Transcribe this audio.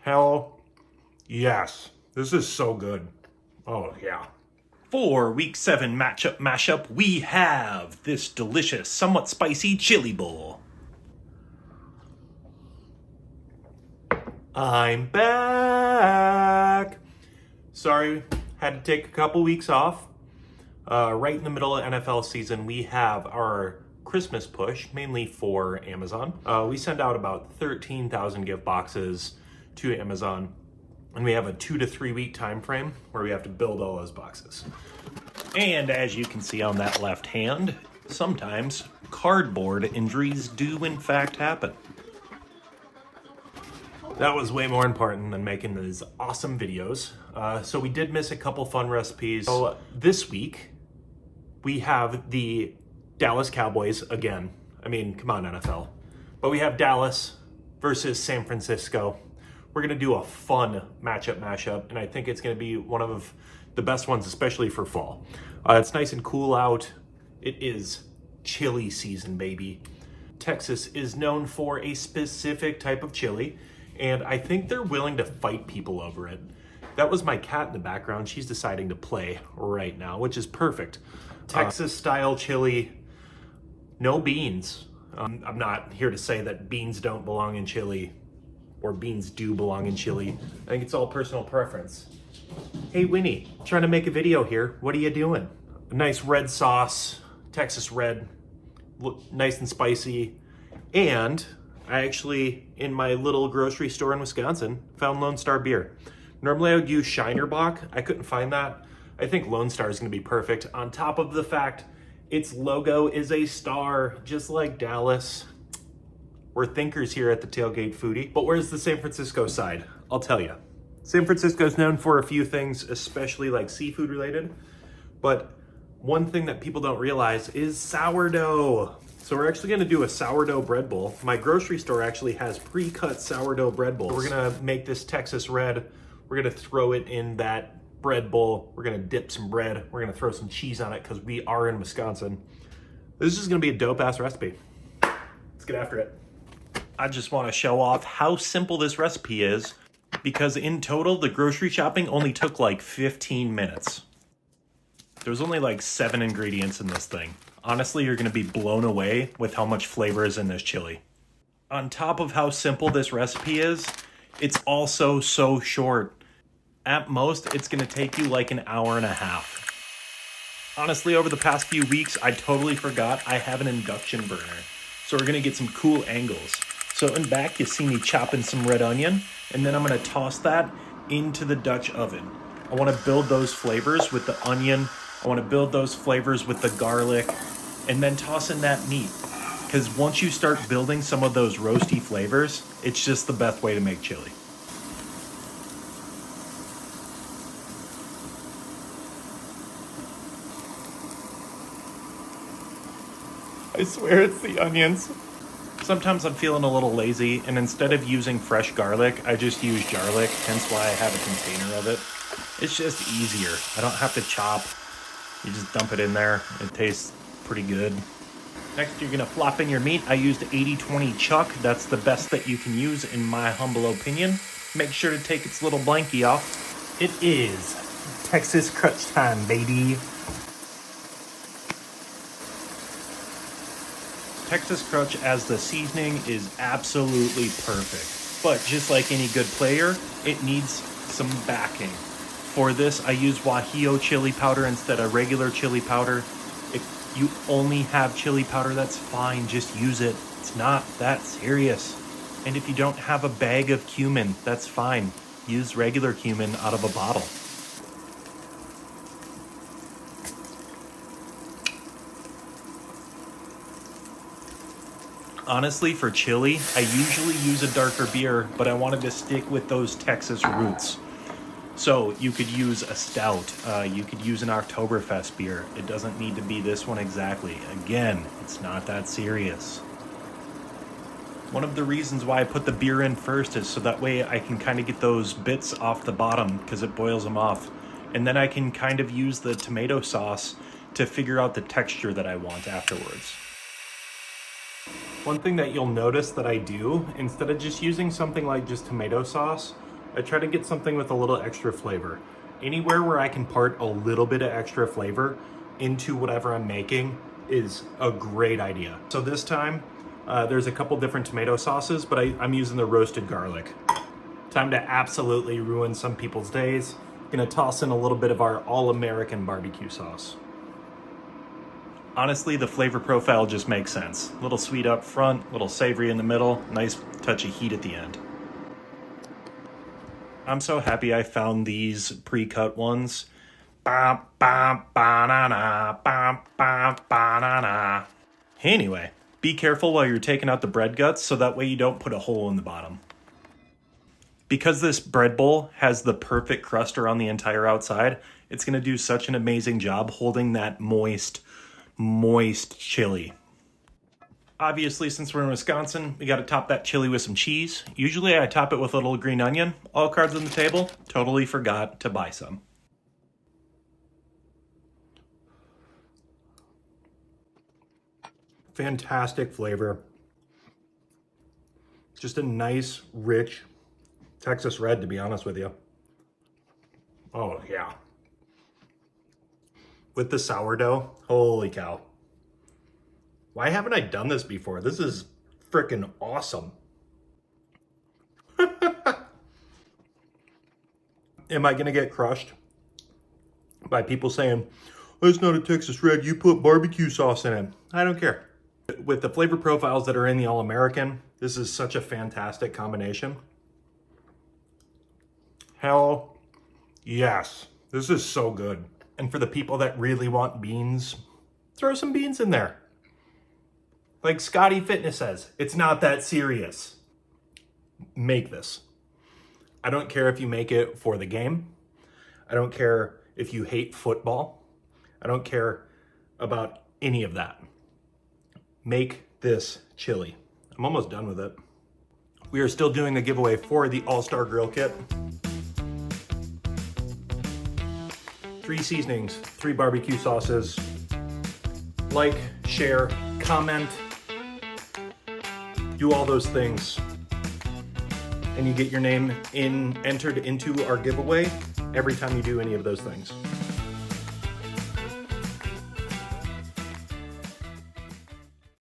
Hell yes. This is so good. Oh yeah. For Week 7 Matchup Mashup, we have this delicious, somewhat spicy chili bowl. I'm back. Sorry, had to take a couple weeks off. Right in the middle of NFL season, we have our Christmas push, mainly for Amazon. We send out about 13,000 gift boxes to Amazon, and we have a 2 to 3 week time frame where we have to build all those boxes. And as you can see on that left hand, sometimes cardboard injuries do in fact happen. That was way more important than making these awesome videos. So we did miss a couple fun recipes. So this week, we have the Dallas Cowboys again. I mean, come on, NFL. But we have Dallas versus San Francisco. We're gonna do a fun matchup mashup, and I think it's gonna be one of the best ones, especially for fall. It's nice and cool out. It is chili season, baby. Texas is known for a specific type of chili, and I think they're willing to fight people over it. That was my cat in the background. She's deciding to play right now, which is perfect. Texas style chili, no beans. I'm not here to say that beans don't belong in chili or beans do belong in chili. I think it's all personal preference. Hey Winnie, trying to make a video here. What are you doing? A nice red sauce, Texas red, nice and spicy. And I actually, in my little grocery store in Wisconsin, found Lone Star beer. Normally I would use Shiner Bock. I couldn't find that. I think Lone Star is gonna be perfect. On top of the fact, its logo is a star, just like Dallas. We're thinkers here at the Tailgate Foodie. But where's the San Francisco side? I'll tell you. San Francisco is known for a few things, especially like seafood related. But one thing that people don't realize is sourdough. So we're actually gonna do a sourdough bread bowl. My grocery store actually has pre-cut sourdough bread bowls. We're gonna make this Texas red. We're gonna throw it in that bread bowl. We're gonna dip some bread. We're gonna throw some cheese on it because we are in Wisconsin. This is gonna be a dope ass recipe. Let's get after it. I just want to show off how simple this recipe is, because in total, the grocery shopping only took like 15 minutes. There's only like 7 ingredients in this thing. Honestly, you're gonna be blown away with how much flavor is in this chili. On top of how simple this recipe is, it's also so short. At most, it's gonna take you like an hour and a half. Honestly, over the past few weeks, I totally forgot I have an induction burner. So we're gonna get some cool angles. So in back, you see me chopping some red onion, and then I'm gonna toss that into the Dutch oven. I wanna build those flavors with the onion. I wanna build those flavors with the garlic, and then toss in that meat. Because once you start building some of those roasty flavors, it's just the best way to make chili. I swear it's the onions. Sometimes I'm feeling a little lazy, and instead of using fresh garlic, I just use garlic, hence why I have a container of it. It's just easier. I don't have to chop. You just dump it in there. It tastes pretty good. Next, you're gonna flop in your meat. I used 80-20 chuck. That's the best that you can use in my humble opinion. Make sure to take its little blankie off. It is Texas crunch time, baby. Texas crunch as the seasoning is absolutely perfect. But just like any good player, it needs some backing. For this, I use Guajillo chili powder instead of regular chili powder. If you only have chili powder, that's fine, just use it. It's not that serious. And if you don't have a bag of cumin, that's fine. Use regular cumin out of a bottle. Honestly, for chili, I usually use a darker beer, but I wanted to stick with those Texas roots. So you could use a stout, you could use an Oktoberfest beer. It doesn't need to be this one exactly. Again, it's not that serious. One of the reasons why I put the beer in first is so that way I can kind of get those bits off the bottom because it boils them off. And then I can kind of use the tomato sauce to figure out the texture that I want afterwards. One thing that you'll notice that I do, instead of just using something like just tomato sauce, I try to get something with a little extra flavor. Anywhere where I can part a little bit of extra flavor into whatever I'm making is a great idea. So this time, there's a couple different tomato sauces, but I'm using the roasted garlic. Time to absolutely ruin some people's days. Gonna toss in a little bit of our all-American barbecue sauce. Honestly, the flavor profile just makes sense. A little sweet up front, a little savory in the middle, nice touch of heat at the end. I'm so happy I found these pre-cut ones. Anyway, be careful while you're taking out the bread guts so that way you don't put a hole in the bottom. Because this bread bowl has the perfect crust around the entire outside, it's going to do such an amazing job holding that moist chili. Obviously, since we're in Wisconsin, we got to top that chili with some cheese. Usually I top it with a little green onion. All cards on the table. Totally forgot to buy some. Fantastic flavor. Just a nice, rich Texas red, to be honest with you. Oh, yeah. With the sourdough, holy cow. Why haven't I done this before? This is freaking awesome. Am I gonna get crushed by people saying, oh, it's not a Texas red, you put barbecue sauce in it? I don't care. With the flavor profiles that are in the All-American, this is such a fantastic combination. Hell yes, this is so good. And for the people that really want beans, throw some beans in there. Like Scotty Fitness says, it's not that serious. Make this. I don't care if you make it for the game. I don't care if you hate football. I don't care about any of that. Make this chili. I'm almost done with it. We are still doing a giveaway for the All-Star Grill Kit. 3 seasonings, 3 barbecue sauces. Like, share, comment, do all those things. And you get your name entered into our giveaway every time you do any of those things.